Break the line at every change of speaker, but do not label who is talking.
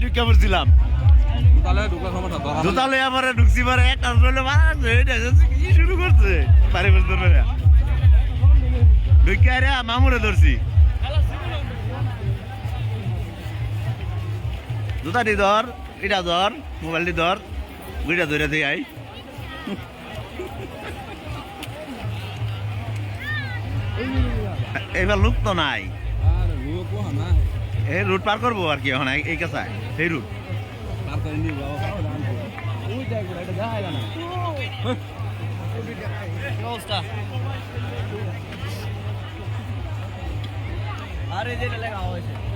ঢুকে পড়ছিলাম জুতালে আমার ঢুকছি পারে একটা কি শুরু করছে বাড়ি বসে ঢুকে আরে মামুরে ধরছি জুতাটি ধর এটা ধর মোবাইলটি ধর দুইটা ধরে দিয়ে আই এবার লোক তো নাই এই রুট পার করবো আর কি এখন এই কাছায় এই রুট
আরে যে লেখা হয়েছে